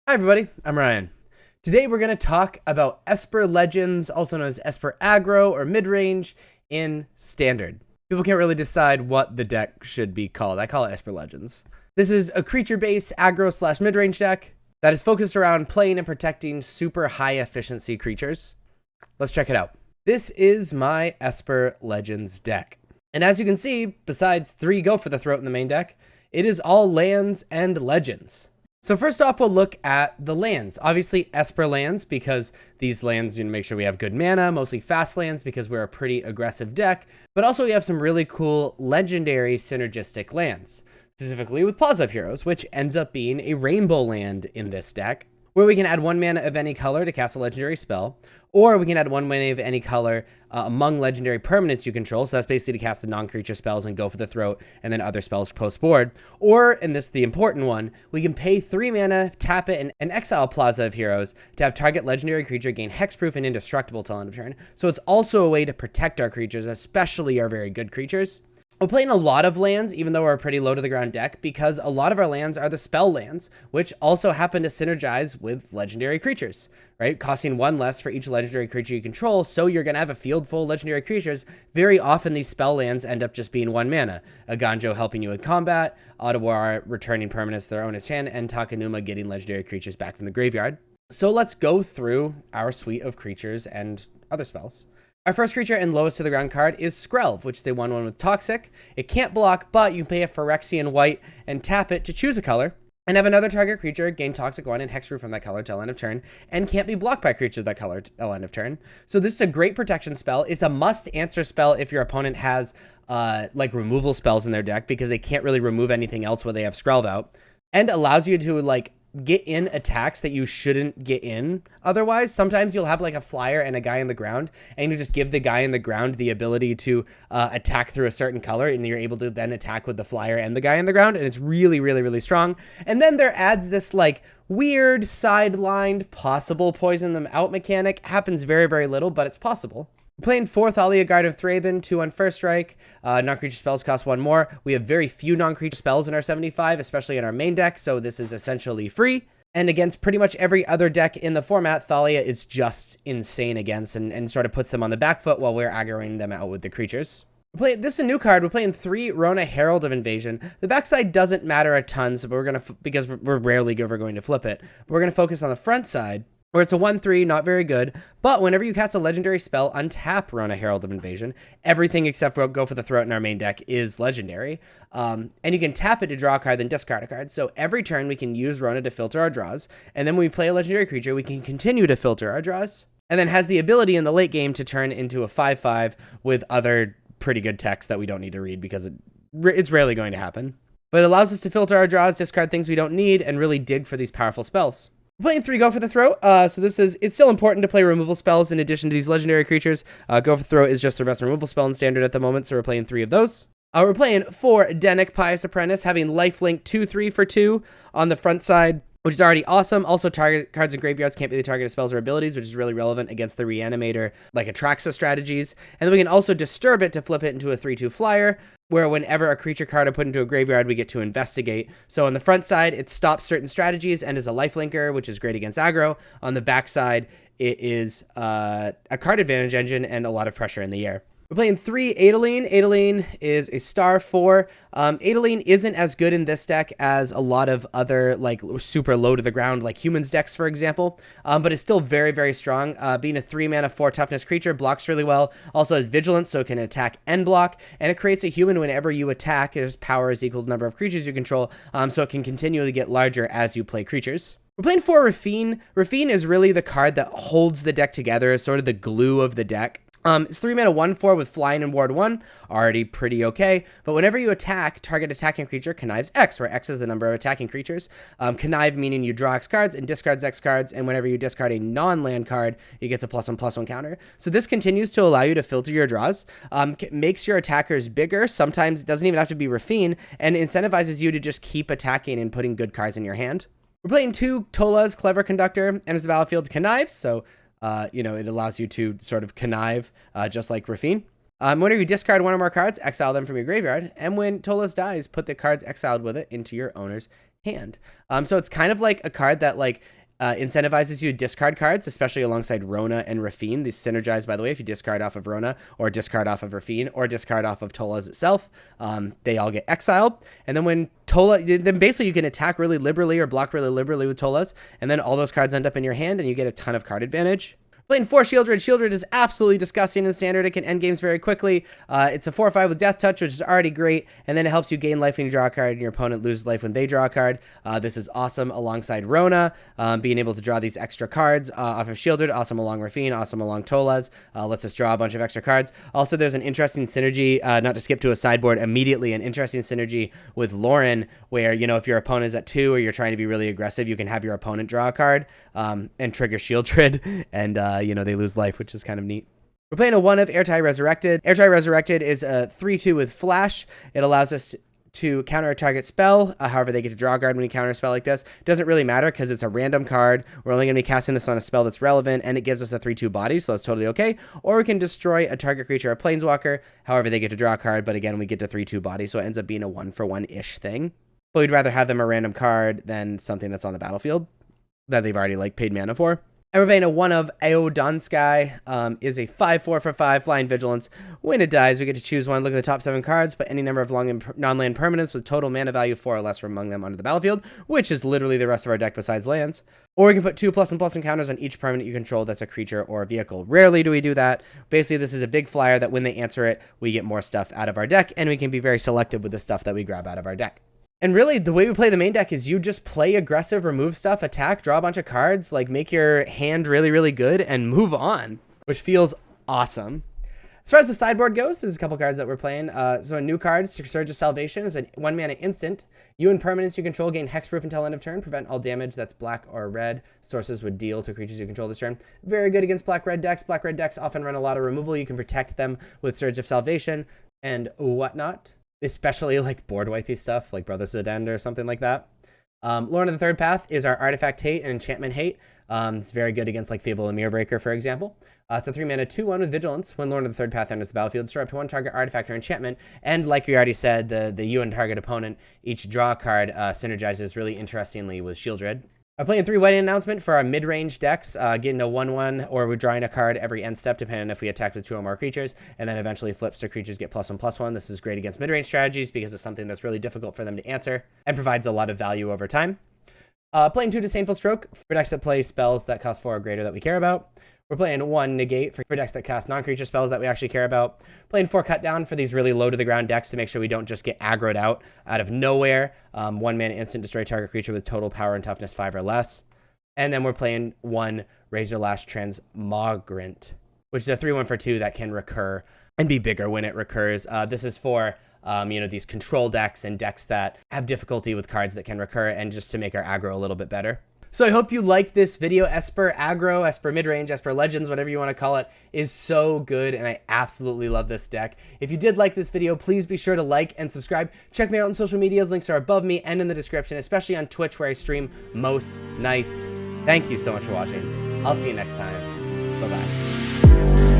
Hi everybody, I'm Ryan. Today we're going to talk about Esper Legends, also known as Esper Aggro or Midrange in Standard. People can't really decide what the deck should be called. I call it Esper Legends. This is a creature-based aggro / midrange deck that is focused around playing and protecting super high efficiency creatures. Let's check it out. This is my Esper Legends deck. And as you can see, besides 3 Go for the Throat in the main deck, it is all lands and legends. So first off, we'll look at the lands. Obviously, Esper lands, because these lands, make sure we have good mana, mostly fast lands because we're a pretty aggressive deck, but also we have some really cool legendary synergistic lands, specifically with Plaza of Heroes, which ends up being a rainbow land in this deck, where we can add 1 mana of any color to cast a legendary spell, or we can add 1 mana of any color among legendary permanents you control. So that's basically to cast the non-creature spells and go for the throat, and then other spells post-board. Or, and this is the important one, we can pay 3 mana, tap it, and exile Plaza of Heroes to have target legendary creature gain hexproof and indestructible till end of turn. So it's also a way to protect our creatures, especially our very good creatures. We're playing a lot of lands, even though we're a pretty low to the ground deck, because a lot of our lands are the spell lands, which also happen to synergize with legendary creatures, right? Costing 1 less for each legendary creature you control, so you're going to have a field full of legendary creatures. Very often these spell lands end up just being 1 mana. A Ganjo helping you with combat, Ottawa returning permanents to their owner's hand, and Takenuma getting legendary creatures back from the graveyard. So let's go through our suite of creatures and other spells. Our first creature and lowest to the ground card is Skrelv, which is a 1/1 with Toxic. It can't block, but you can pay a Phyrexian white and tap it to choose a color, and have another target creature gain Toxic 1 and hexproof from that color till end of turn, and can't be blocked by creatures of that color till end of turn. So this is a great protection spell. It's a must-answer spell if your opponent has like removal spells in their deck, because they can't really remove anything else where they have Skrelv out, and allows you to get in attacks that you shouldn't get in otherwise. Sometimes you'll have like a flyer and a guy in the ground, and you just give the guy in the ground the ability to attack through a certain color, and you're able to then attack with the flyer and the guy in the ground, and it's really, really, really strong. And then there adds this weird sidelined possible poison them out mechanic. Happens very, very little, but it's possible. Playing 4 Thalia, Guard of Thraben, 2 on first strike. Non-creature spells cost 1 more. We have very few non-creature spells in our 75, especially in our main deck, so this is essentially free. And against pretty much every other deck in the format, Thalia is just insane against, and sort of puts them on the back foot while we're aggroing them out with the creatures. This is a new card. We're playing 3 Rona, Herald of Invasion. The backside doesn't matter a ton, so because we're rarely ever going to flip it. We're going to focus on the front side, where it's a 1/3, not very good, but whenever you cast a legendary spell, untap Rona, Herald of Invasion. Everything except for Go for the Throat in our main deck is legendary, and you can tap it to draw a card, then discard a card. So every turn we can use Rona to filter our draws, and then when we play a legendary creature, we can continue to filter our draws, and then has the ability in the late game to turn into a 5/5 with other pretty good text that we don't need to read, because it's rarely going to happen. But it allows us to filter our draws, discard things we don't need, and really dig for these powerful spells. We're playing 3 Go for the Throat, so it's still important to play removal spells in addition to these legendary creatures. Go for the Throat is just the best removal spell in Standard at the moment, so we're playing 3 of those. We're playing 4 Dennick, Pious Apprentice, having lifelink 2/3 for 2 on the front side, which is already awesome. Also, target cards in graveyards can't be the target of spells or abilities, which is really relevant against the Reanimator, Atraxa strategies. And then we can also disturb it to flip it into a 3/2 flyer, where whenever a creature card are put into a graveyard, we get to investigate. So on the front side, it stops certain strategies and is a lifelinker, which is great against aggro. On the back side, it is a card advantage engine and a lot of pressure in the air. We're playing 3 Adeleine. Adeleine is a star 4. Adeleine isn't as good in this deck as a lot of other super low to the ground humans decks, for example, but it's still very, very strong. Being a 3 mana 4 toughness creature, blocks really well. Also has vigilance, so it can attack and block, and it creates a human whenever you attack. Its power is equal to the number of creatures you control, so it can continually get larger as you play creatures. We're playing 4 Raffine. Raffine is really the card that holds the deck together, as sort of the glue of the deck. It's 3 mana 1/4 with flying and ward 1, already pretty okay, but whenever you attack, target attacking creature connives X, where X is the number of attacking creatures. Connive meaning you draw X cards and discards X cards, and whenever you discard a non-land card, it gets a +1/+1 counter. So this continues to allow you to filter your draws, makes your attackers bigger, sometimes it doesn't even have to be Raffine, and incentivizes you to just keep attacking and putting good cards in your hand. We're playing 2 Tola's Clever Conductor, enters the battlefield, connives, so it allows you to sort of connive, just like Raffine. Whenever you discard 1 or more cards, exile them from your graveyard, and when Tolas dies, put the cards exiled with it into your owner's hand. So it's kind of like a card that incentivizes you to discard cards, especially alongside Rona and Rafine. These synergize, by the way, if you discard off of Rona or discard off of Rafine or discard off of Tola's itself, they all get exiled. And then when Tola, then basically you can attack really liberally or block really liberally with Tolas, and then all those cards end up in your hand and you get a ton of card advantage. Playing 4 Shieldred. Shieldred is absolutely disgusting in Standard. It can end games very quickly. It's a 4/5 with Death Touch, which is already great, and then it helps you gain life when you draw a card, and your opponent loses life when they draw a card. This is awesome alongside Rona, being able to draw these extra cards off of Shieldred. Awesome along Rafine, awesome along Tolas. Lets us draw a bunch of extra cards. Also, there's an interesting synergy, not to skip to a sideboard immediately, an interesting synergy with Lauren, where, you know, if your opponent is at 2 or you're trying to be really aggressive, you can have your opponent draw a card and trigger Shieldred, and you know, they lose life, which is kind of neat. We're playing a 1 of Airtie Resurrected. Airtie Resurrected is a 3/2 with Flash. It allows us to counter a target spell. However, they get to draw a card when we counter a spell like this. Doesn't really matter because it's a random card. We're only going to be casting this on a spell that's relevant, and it gives us a 3/2 body, so that's totally okay. Or we can destroy a target creature or planeswalker. However, they get to draw a card, but again, we get to 3/2 body, so it ends up being a 1-for-1-ish thing. But we'd rather have them a random card than something that's on the battlefield that they've already like paid mana for. And we're playing a 1 of Aodonsky, is a 5/4 for 5 flying vigilance. When it dies, we get to choose one, look at the top 7 cards, put any number of non-land permanents with total mana value 4 or less from among them onto the battlefield, which is literally the rest of our deck besides lands. Or we can put 2 +1/+1 encounters on each permanent you control that's a creature or a vehicle. Rarely do we do that. Basically, this is a big flyer that when they answer it, we get more stuff out of our deck, and we can be very selective with the stuff that we grab out of our deck. And really, the way we play the main deck is you just play aggressive, remove stuff, attack, draw a bunch of cards, like make your hand really, really good, and move on, which feels awesome. As far as the sideboard goes, there's a couple cards that we're playing. So a new card, Surge of Salvation, is a 1-mana instant. You and permanents you control gain hexproof until end of turn. Prevent all damage that's black or red sources would deal to creatures you control this turn. Very good against black-red decks. Black-red decks often run a lot of removal. You can protect them with Surge of Salvation and whatnot. Especially like board wipey stuff like Brothers of the End or something like that. Lorna the Third Path is our artifact hate and enchantment hate. It's very good against like Fable and Mirror Breaker, for example. It's a 3-mana 2/1 with Vigilance. When Lorna the Third Path enters the battlefield, destroy up to 1 target artifact or enchantment. And like we already said, the you and target opponent, each draw card synergizes really interestingly with Shieldred. I'm playing 3 wedding announcement for our mid-range decks, getting a 1/1, or we're drawing a card every end step, depending on if we attack with 2 or more creatures, and then eventually flips to creatures get +1/+1. This is great against mid-range strategies because it's something that's really difficult for them to answer and provides a lot of value over time. Playing 2 Disdainful Stroke for decks that play spells that cost 4 or greater that we care about. We're playing 1 Negate for decks that cast non-creature spells that we actually care about. Playing 4 Cut Down for these really low-to-the-ground decks to make sure we don't just get aggroed out of nowhere. 1-mana instant, destroy target creature with total power and toughness 5 or less. And then we're playing 1 Razorlash Transmogrant, which is a 3/1 for 2 that can recur and be bigger when it recurs. This is for you know, these control decks and decks that have difficulty with cards that can recur, and just to make our aggro a little bit better. So I hope you liked this video. Esper Aggro, Esper Midrange, Esper Legends, whatever you want to call it, is so good, and I absolutely love this deck. If you did like this video, please be sure to like and subscribe. Check me out on social medias. Links are above me and in the description, especially on Twitch, where I stream most nights. Thank you so much for watching. I'll see you next time. Bye-bye.